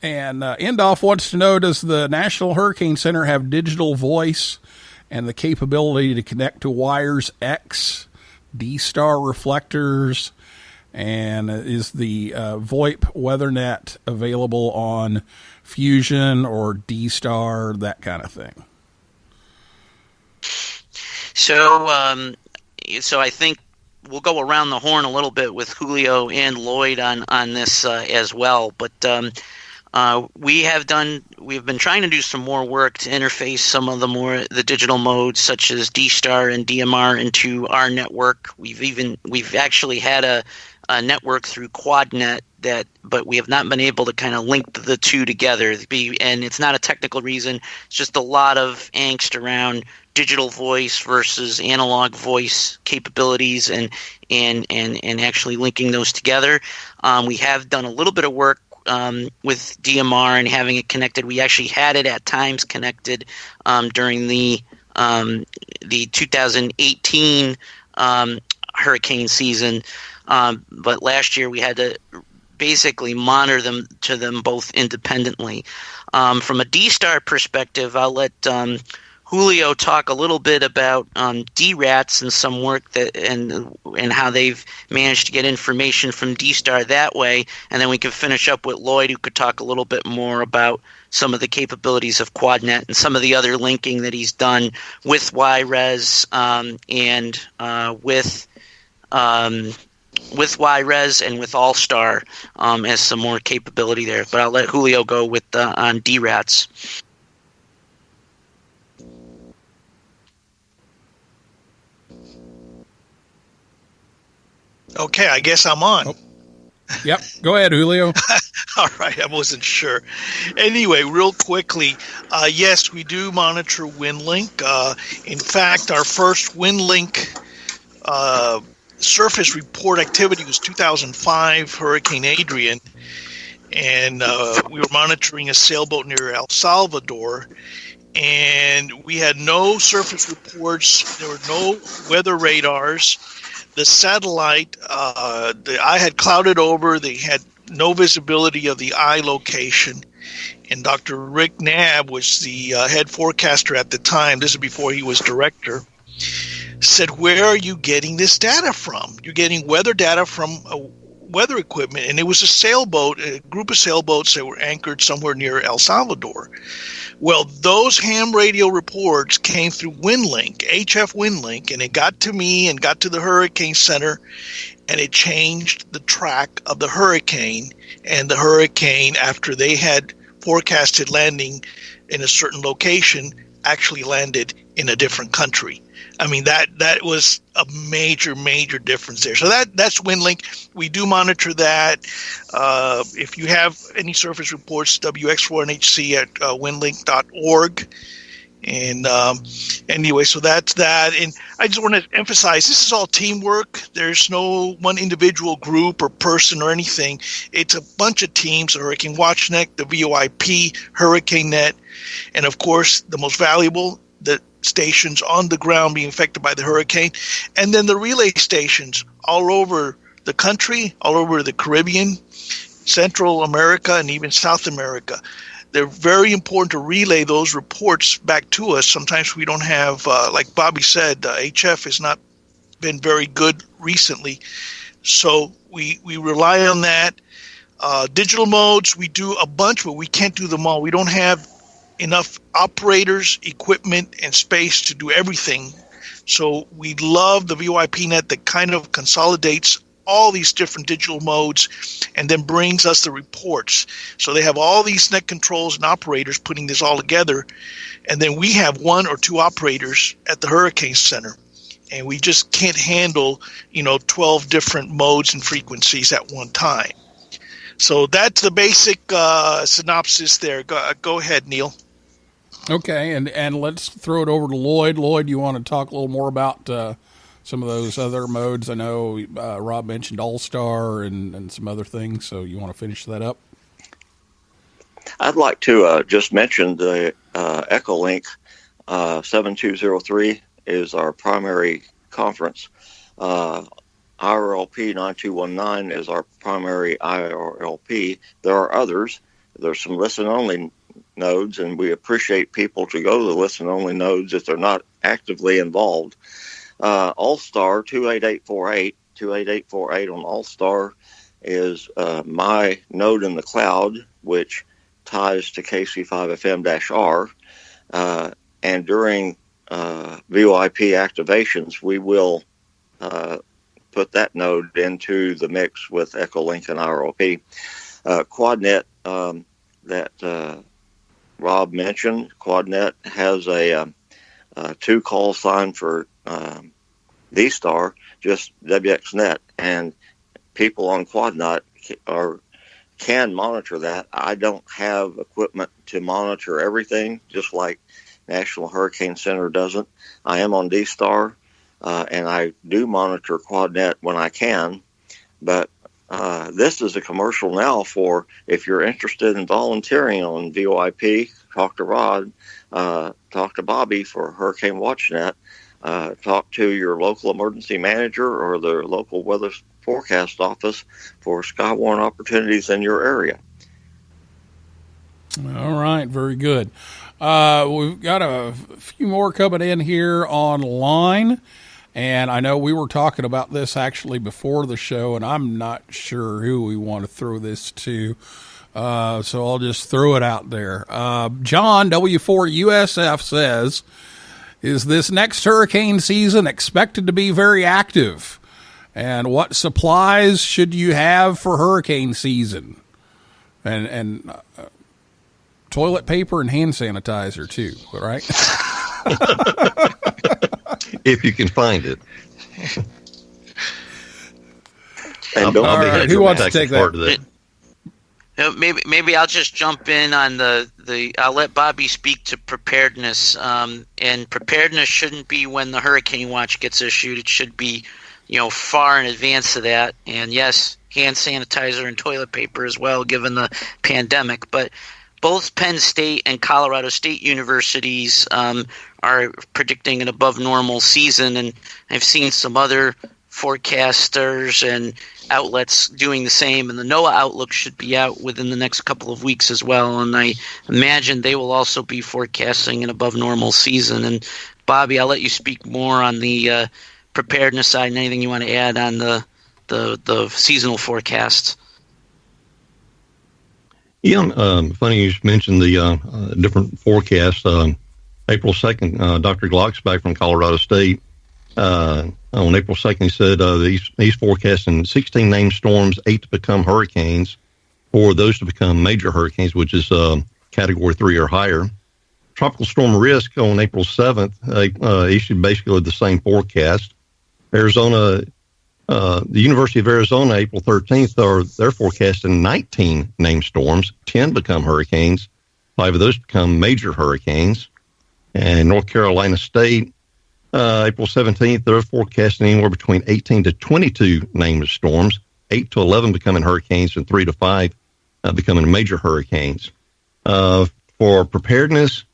And Endoff wants to know, does the National Hurricane Center have digital voice and the capability to connect to wires X, D-Star reflectors, and is the VoIP WeatherNet available on Fusion or D-Star, that kind of thing? So I think we'll go around the horn a little bit with Julio and Lloyd on this as well. But we've been trying to do some more work to interface some of the digital modes such as D-Star and DMR into our network. We've actually had a network through QuadNet but we have not been able to kind of link the two together. And it's not a technical reason. It's just a lot of angst around digital voice versus analog voice capabilities and actually linking those together. We have done a little bit of work with DMR and having it connected. We actually had it at times connected during the 2018 hurricane season. But last year we had to basically monitor them both independently. From a D-Star perspective, I'll let Julio talk a little bit about DRATs and some work and how they've managed to get information from D-Star that way, and then we can finish up with Lloyd, who could talk a little bit more about some of the capabilities of QuadNet and some of the other linking that he's done with YRES and with YRES and with All-Star as some more capability there. But I'll let Julio go with on DRATs. Okay, I guess I'm on. Oh. Yep, go ahead, Julio. All right, I wasn't sure. Anyway, real quickly, yes, we do monitor WinLink. In fact, our first WinLink surface report activity was 2005 Hurricane Adrienne, and we were monitoring a sailboat near El Salvador, and we had no surface reports. There were no weather radars. The satellite, the eye had clouded over. They had no visibility of the eye location. And Dr. Rick Knabb was the head forecaster at the time. This is before he was director. Said, where are you getting this data from? You're getting weather data from weather equipment. And it was a group of sailboats that were anchored somewhere near El Salvador. Well, those ham radio reports came through WinLink, HF WinLink, and it got to me and got to the Hurricane Center, and it changed the track of the hurricane. And the hurricane, after they had forecasted landing in a certain location, actually landed in a different country. I mean, that was a major difference there. So that's WindLink. We do monitor that. If you have any surface reports, WX4NHC at windlink.org. And anyway, so that's that. And I just want to emphasize, this is all teamwork. There's no one individual group or person or anything. It's a bunch of teams, the Hurricane WatchNet, the VoIP Hurricane Net, and of course, the most valuable, the stations on the ground being affected by the hurricane, and then the relay stations all over the country, all over the Caribbean, Central America, and even South America. They're very important to relay those reports back to us. Sometimes we don't have, like Bobby said, HF has not been very good recently. So we rely on that. Digital modes, we do a bunch, but we can't do them all. We don't have enough operators, equipment, and space to do everything. So we love the VoIP net that kind of consolidates all these different digital modes and then brings us the reports. So they have all these net controls and operators putting this all together. And then we have 1 or 2 operators at the Hurricane Center. And we just can't handle, 12 different modes and frequencies at one time. So that's the basic synopsis there. Go ahead, Neil. Okay, and let's throw it over to Lloyd. Lloyd, you want to talk a little more about some of those other modes? I know Rob mentioned All-Star and some other things, so you want to finish that up? I'd like to just mention the Echolink 7203 is our primary conference. IRLP 9219 is our primary IRLP. There are others. There's some listen-only nodes, and we appreciate people to go to the listen-only nodes if they're not actively involved. All-Star 28848 on All-Star is my node in the cloud, which ties to KC5FM-R. And during VoIP activations, we will put that node into the mix with Echolink and IRLP. QuadNet that Rob mentioned, QuadNet has a 2 call sign for D-Star, just WXNet, and people on QuadNet can monitor that. I don't have equipment to monitor everything, just like National Hurricane Center doesn't. I am on D-Star, and I do monitor QuadNet when I can, but this is a commercial now for if you're interested in volunteering on VoIP, talk to Rod, talk to Bobby for Hurricane WatchNet, talk to your local emergency manager or the local weather forecast office for Skywarn opportunities in your area. All right, very good. We've got a few more coming in here online. And I know we were talking about this actually before the show, and I'm not sure who we want to throw this to. So I'll just throw it out there. John, W4USF says, is this next hurricane season expected to be very active? And what supplies should you have for hurricane season? And toilet paper and hand sanitizer too, right? If you can find it. And don't all right, who wants to take that? Maybe I'll just jump in on the I'll let Bobby speak to preparedness. And preparedness shouldn't be when the hurricane watch gets issued. It should be, far in advance of that. And yes, hand sanitizer and toilet paper as well, given the pandemic. But both Penn State and Colorado State universities are predicting an above normal season, and I've seen some other forecasters and outlets doing the same, and the NOAA outlook should be out within the next couple of weeks as well, and I imagine they will also be forecasting an above normal season. And Bobby, I'll let you speak more on the preparedness side and anything you want to add on the seasonal forecasts. Yeah, funny you mentioned the different forecasts. April 2nd, Dr. Glock's back from Colorado State. On April 2nd, he said he's forecasting 16 named storms, 8 to become hurricanes, 4 of those to become major hurricanes, which is Category 3 or higher. tropical storm risk on April 7th, issued basically the same forecast. Arizona, the University of Arizona, April 13th, they're forecasting 19 named storms. 10 become hurricanes. 5 of those become major hurricanes. And North Carolina State, April 17th, they're forecasting anywhere between 18 to 22 named storms, 8 to 11 becoming hurricanes, and 3 to 5 becoming major hurricanes. For preparedness,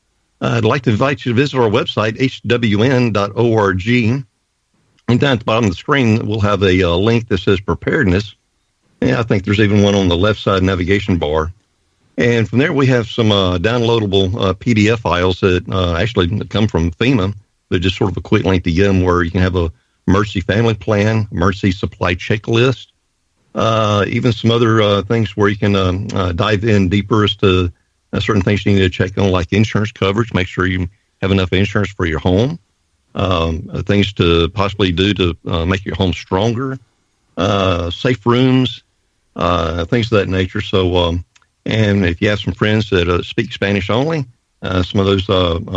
I'd like to invite you to visit our website, hwn.org. And down at the bottom of the screen, we'll have a link that says preparedness. And I think there's even one on the left side navigation bar. And from there, we have some downloadable PDF files that actually come from FEMA. They're just sort of a quick link to get them, where you can have a emergency family plan, emergency supply checklist, even some other things where you can dive in deeper as to certain things you need to check on, like insurance coverage. Make sure you have enough insurance for your home. Things to possibly do to make your home stronger, safe rooms, things of that nature. So, and if you have some friends that speak Spanish only, some of those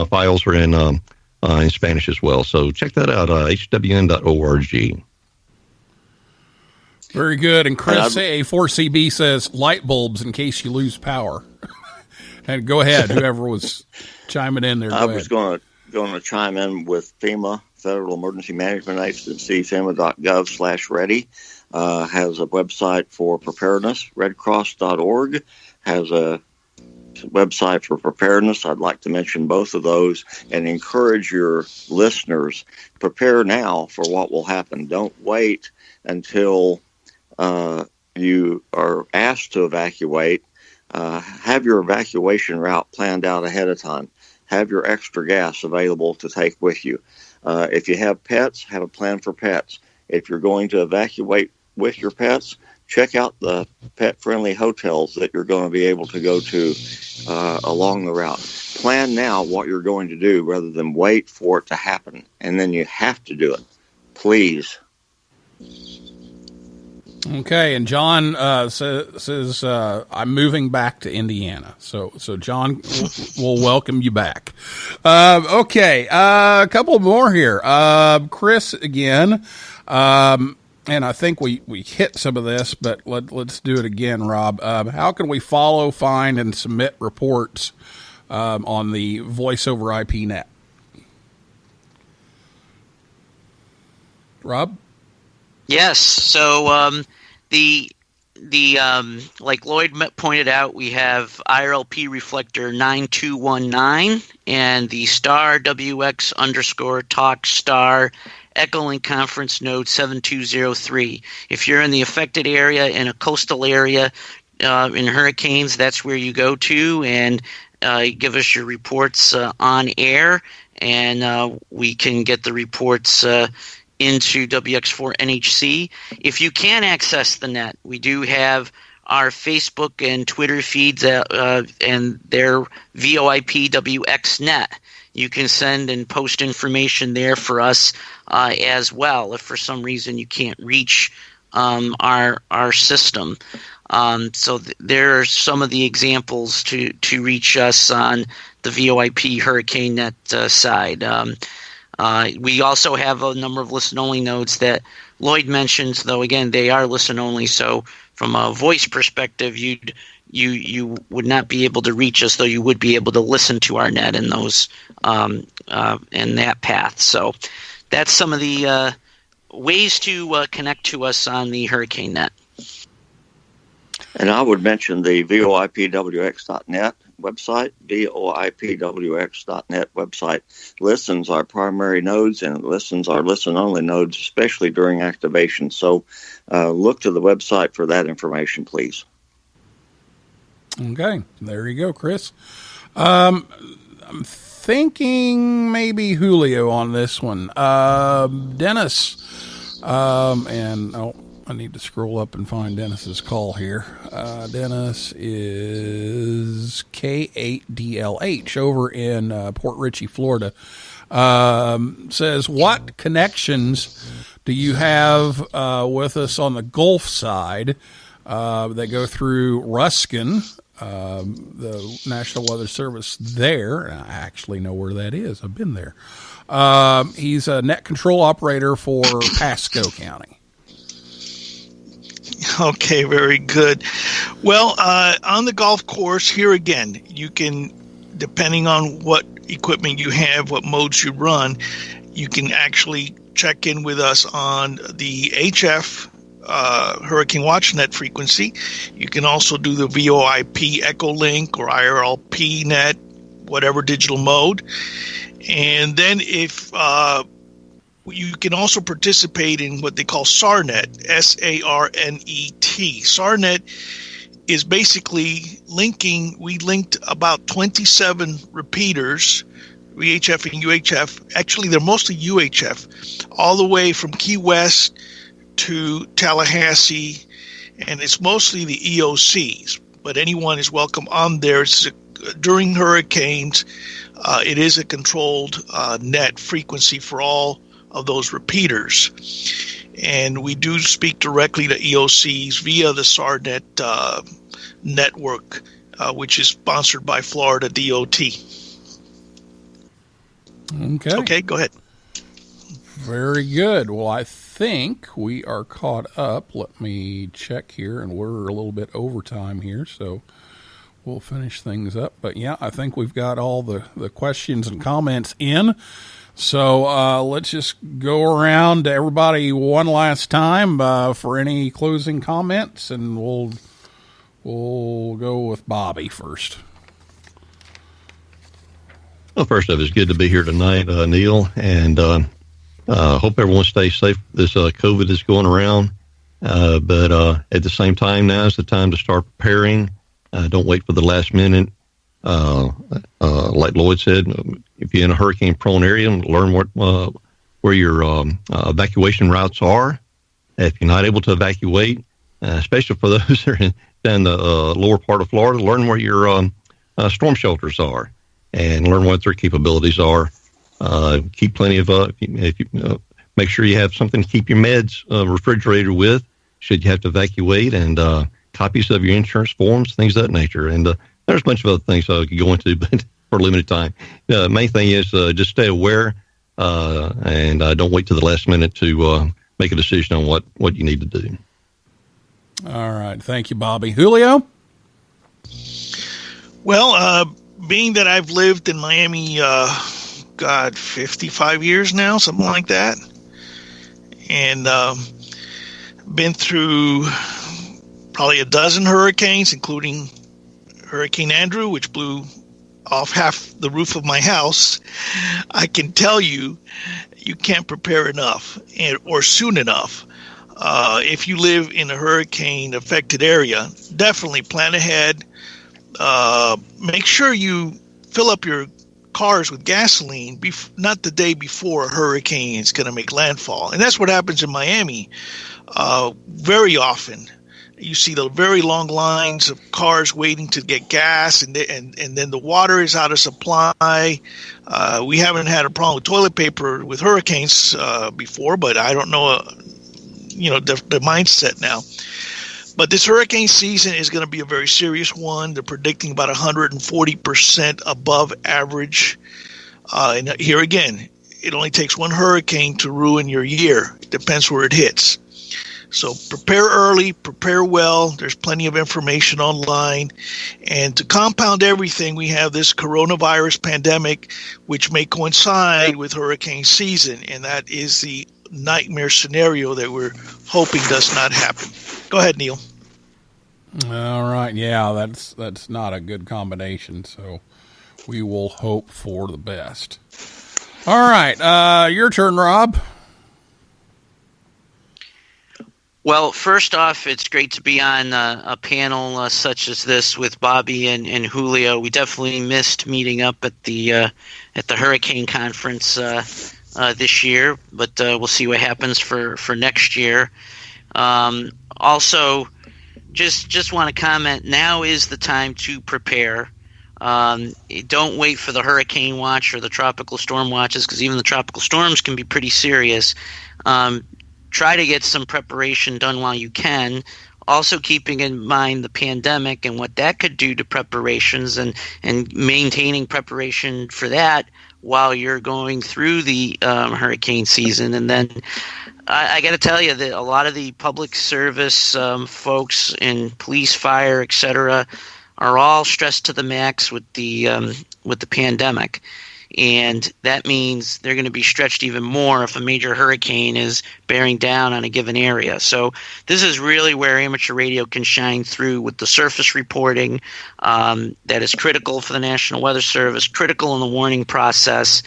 files are in Spanish as well. So check that out, hwn.org. Very good. And Chris A4CB says light bulbs in case you lose power. And go ahead, whoever was chiming in there. I was going to chime in with FEMA, Federal Emergency Management Agency, FEMA.gov/ready, has a website for preparedness. Redcross.org has a website for preparedness. I'd like to mention both of those and encourage your listeners, prepare now for what will happen. Don't wait until you are asked to evacuate. Have your evacuation route planned out ahead of time. Have your extra gas available to take with you. If you have pets, have a plan for pets. If you're going to evacuate with your pets, check out the pet-friendly hotels that you're going to be able to go to along the route. Plan now what you're going to do rather than wait for it to happen, and then you have to do it. Please. Okay, and John says I'm moving back to Indiana. So John, we'll welcome you back. Okay, a couple more here. Chris again, and I think we hit some of this, but let's do it again, Rob. How can we follow, find, and submit reports on the Voice over IP net? Rob? Yes. So the like Lloyd pointed out, we have IRLP reflector 9219 and the star WX_talk star Echolink conference node 7203. If you're in the affected area, in a coastal area, in hurricanes, that's where you go to and give us your reports on air, and we can get the reports into WX4 NHC. If you can access the net, we do have our Facebook and Twitter feeds and their VoIP WX net. You can send and post information there for us as well if for some reason you can't reach our system. So there are some of the examples to reach us on the VoIP Hurricane Net side. We also have a number of listen-only nodes that Lloyd mentions, though, again, they are listen-only. So from a voice perspective, you would not be able to reach us, though you would be able to listen to our net in those in that path. So that's some of the ways to connect to us on the Hurricane Net. And I would mention the VoIPWX.net website, VoIPWX.net website listens our primary nodes and listens our listen-only nodes, especially during activation. So look to the website for that information, please. Okay, there you go, Chris. I'm thinking maybe Julio on this one. Dennis, I need to scroll up and find Dennis's call here. Dennis is K8DLH over in Port Richey, Florida. Says, what connections do you have with us on the Gulf side that go through Ruskin the National Weather Service there. And I actually know where that is. I've been there. He's a net control operator for Pasco County. Okay, very good. Well, on the golf course, here again, you can, depending on what equipment you have, what modes you run, you can actually check in with us on the HF Hurricane Watch Net frequency. You can also do the VoIP Echo Link or IRLP Net, whatever digital mode. And then if you can also participate in what they call SARNet, S-A-R-N-E-T. SARNet is basically linking. We linked about 27 repeaters, VHF and UHF. Actually, they're mostly UHF, all the way from Key West to Tallahassee, and it's mostly the EOCs. But anyone is welcome on there. During hurricanes, it is a controlled net frequency for all of those repeaters. And we do speak directly to EOCs via the SARNet network, which is sponsored by Florida DOT. Okay, go ahead. Very good. Well, I think we are caught up. Let me check here, and we're a little bit over time here, so we'll finish things up. But yeah, I think we've got all the questions and comments in. So let's just go around to everybody one last time for any closing comments, and we'll go with Bobby first. Well, first off, it's good to be here tonight, Neil, and hope everyone stays safe. This COVID is going around, but at the same time, now is the time to start preparing. Don't wait for the last minute. Like Lloyd said, if you're in a hurricane-prone area, learn where your evacuation routes are. If you're not able to evacuate, especially for those that are down the lower part of Florida, learn where your storm shelters are and learn what their capabilities are. Keep plenty of, make sure you have something to keep your meds refrigerated with should you have to evacuate, and copies of your insurance forms, things of that nature. And there's a bunch of other things I could go into, but for a limited time. The main thing is just stay aware and don't wait to the last minute to make a decision on what you need to do. All right. Thank you, Bobby. Julio? Well, being that I've lived in Miami, 55 years now, something like that, and been through probably a dozen hurricanes, including Hurricane Andrew, which blew off half the roof of my house. I can tell you, you can't prepare enough or soon enough. If you live in a hurricane-affected area, definitely plan ahead. Make sure you fill up your cars with gasoline, not the day before a hurricane is going to make landfall. And that's what happens in Miami very often. You see the very long lines of cars waiting to get gas, and then the water is out of supply. We haven't had a problem with toilet paper with hurricanes before, but I don't know, the mindset now. But this hurricane season is going to be a very serious one. They're predicting about 140% above average. And here again, it only takes one hurricane to ruin your year. It depends where it hits. So prepare early, prepare well. There's plenty of information online. And to compound everything, we have this coronavirus pandemic, which may coincide with hurricane season. And that is the nightmare scenario that we're hoping does not happen. Go ahead, Neil. All right. Yeah, that's not a good combination. So we will hope for the best. All right. Your turn, Rob. Well, first off, it's great to be on a panel such as this with Bobby and Julio. We definitely missed meeting up at the Hurricane Conference this year, but we'll see what happens for next year. Also, just want to comment, now is the time to prepare. Don't wait for the hurricane watch or the tropical storm watches, because even the tropical storms can be pretty serious. Try to get some preparation done while you can. also keeping in mind the pandemic and what that could do to preparations and maintaining preparation for that while you're going through the hurricane season. And then I got to tell you that a lot of the public service folks in police, fire, et cetera, are all stressed to the max with the pandemic. And that means they're going to be stretched even more if a major hurricane is bearing down on a given area. So this is really where amateur radio can shine through with the surface reporting that is critical for the National Weather Service, critical in the warning process,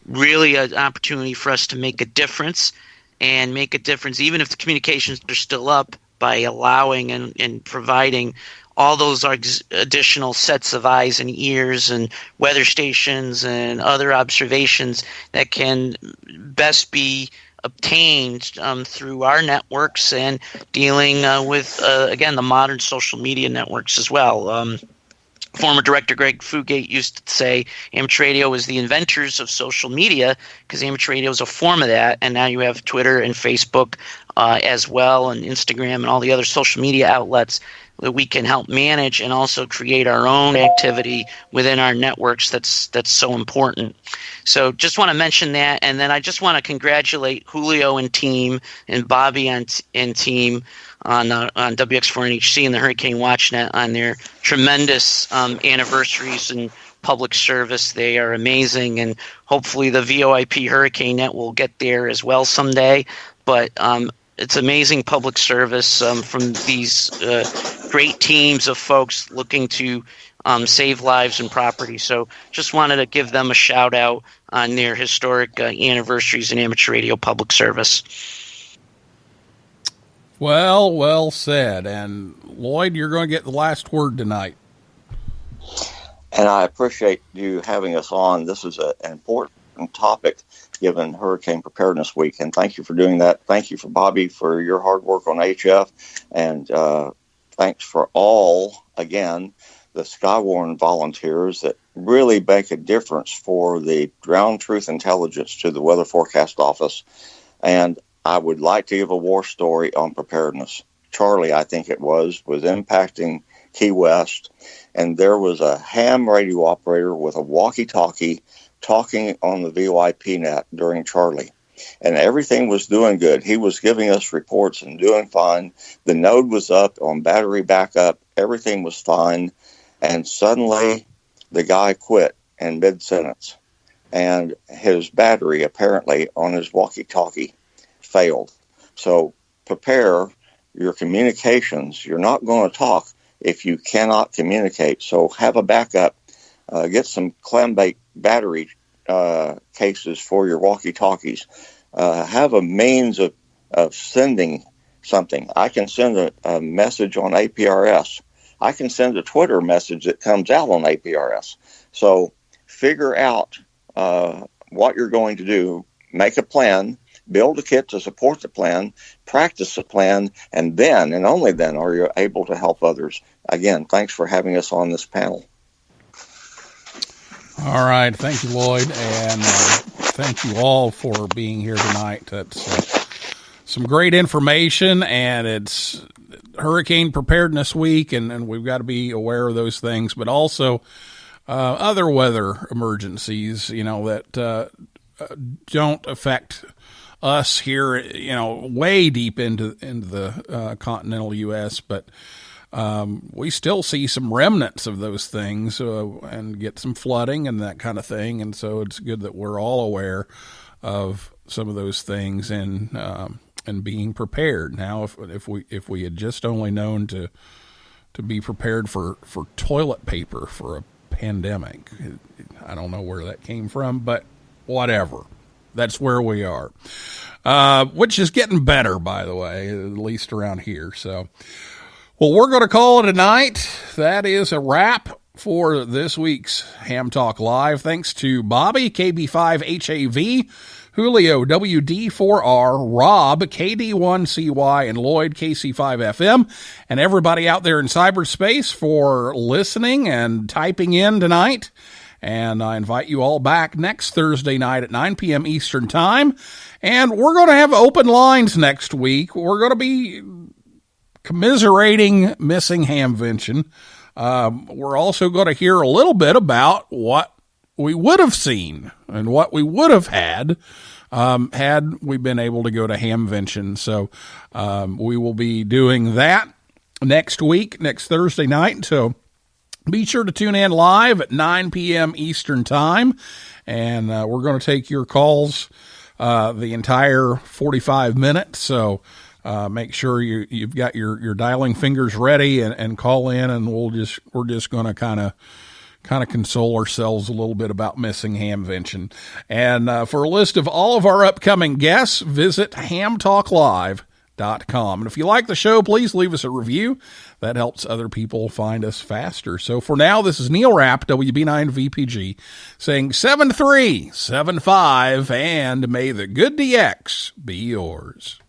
really an opportunity for us to make a difference, and make a difference even if the communications are still up, by allowing and providing all those additional sets of eyes and ears and weather stations and other observations that can best be obtained through our networks, and dealing with, again, the modern social media networks as well. Former director Greg Fugate used to say amateur radio was the inventors of social media, because amateur radio is a form of that, and now you have Twitter and Facebook as well, and Instagram and all the other social media outlets that we can help manage and also create our own activity within our networks that's so important. So just want to mention that, and then I just want to congratulate Julio and team and Bobby and team on WX4NHC and the Hurricane WatchNet on their tremendous anniversaries and public service. They are amazing, and hopefully the VoIP Hurricane Net will get there as well someday. But it's amazing public service from these great teams of folks looking to save lives and property. So just wanted to give them a shout out on their historic anniversaries in amateur radio public service. Well said. And Lloyd, you're going to get the last word tonight. And I appreciate you having us on. This is an important topic given Hurricane Preparedness Week, and thank you for doing that. Thank you for Bobby for your hard work on HF, and thanks for all, again, the Skywarn volunteers that really make a difference for the ground truth intelligence to the Weather Forecast Office. And I would like to give a war story on preparedness. Charlie, I think it was impacting Key West, and there was a ham radio operator with a walkie-talkie talking on the VoIP net during Charlie, and everything was doing good. He was giving us reports and doing fine. The node was up on battery backup. Everything was fine. And suddenly the guy quit in mid-sentence, and his battery apparently on his walkie-talkie failed. So prepare your communications. You're not going to talk if you cannot communicate. So have a backup. Get some clam-bake battery cases for your walkie-talkies. Have a means of sending something. I can send a message on APRS. I can send a Twitter message that comes out on APRS. So figure out what you're going to do. Make a plan. Build a kit to support the plan. Practice the plan. And then, and only then, are you able to help others. Again, thanks for having us on this panel. All right. Thank you, Lloyd. And thank you all for being here tonight. That's some great information, and it's Hurricane Preparedness Week, and we've got to be aware of those things, but also other weather emergencies, that don't affect us here, way deep into the continental U.S., but we still see some remnants of those things and get some flooding and that kind of thing. And so it's good that we're all aware of some of those things and being prepared. Now, if we had just only known to be prepared for toilet paper for a pandemic, I don't know where that came from, but whatever. That's where we are, which is getting better, by the way, at least around here. So, well, we're going to call it a night. That is a wrap for this week's Ham Talk Live. Thanks to Bobby, KB5HAV, Julio, WD4R, Rob, KD1CY, and Lloyd, KC5FM, and everybody out there in cyberspace for listening and typing in tonight. And I invite you all back next Thursday night at 9 p.m. Eastern Time. And we're going to have open lines next week. We're going to be commiserating missing hamvention. We're also going to hear a little bit about what we would have seen and what we would have had we been able to go to hamvention. So we will be doing that next week, next Thursday night. So be sure to tune in live at 9 p.m. Eastern Time, and we're going to take your calls the entire 45 minutes. So make sure you've got your dialing fingers ready and call in, and we're just going to kind of console ourselves a little bit about missing hamvention. And for a list of all of our upcoming guests, visit hamtalklive.com. And if you like the show, please leave us a review. That helps other people find us faster. So for now, this is Neil Rapp, WB9VPG, saying 7375, and may the good DX be yours.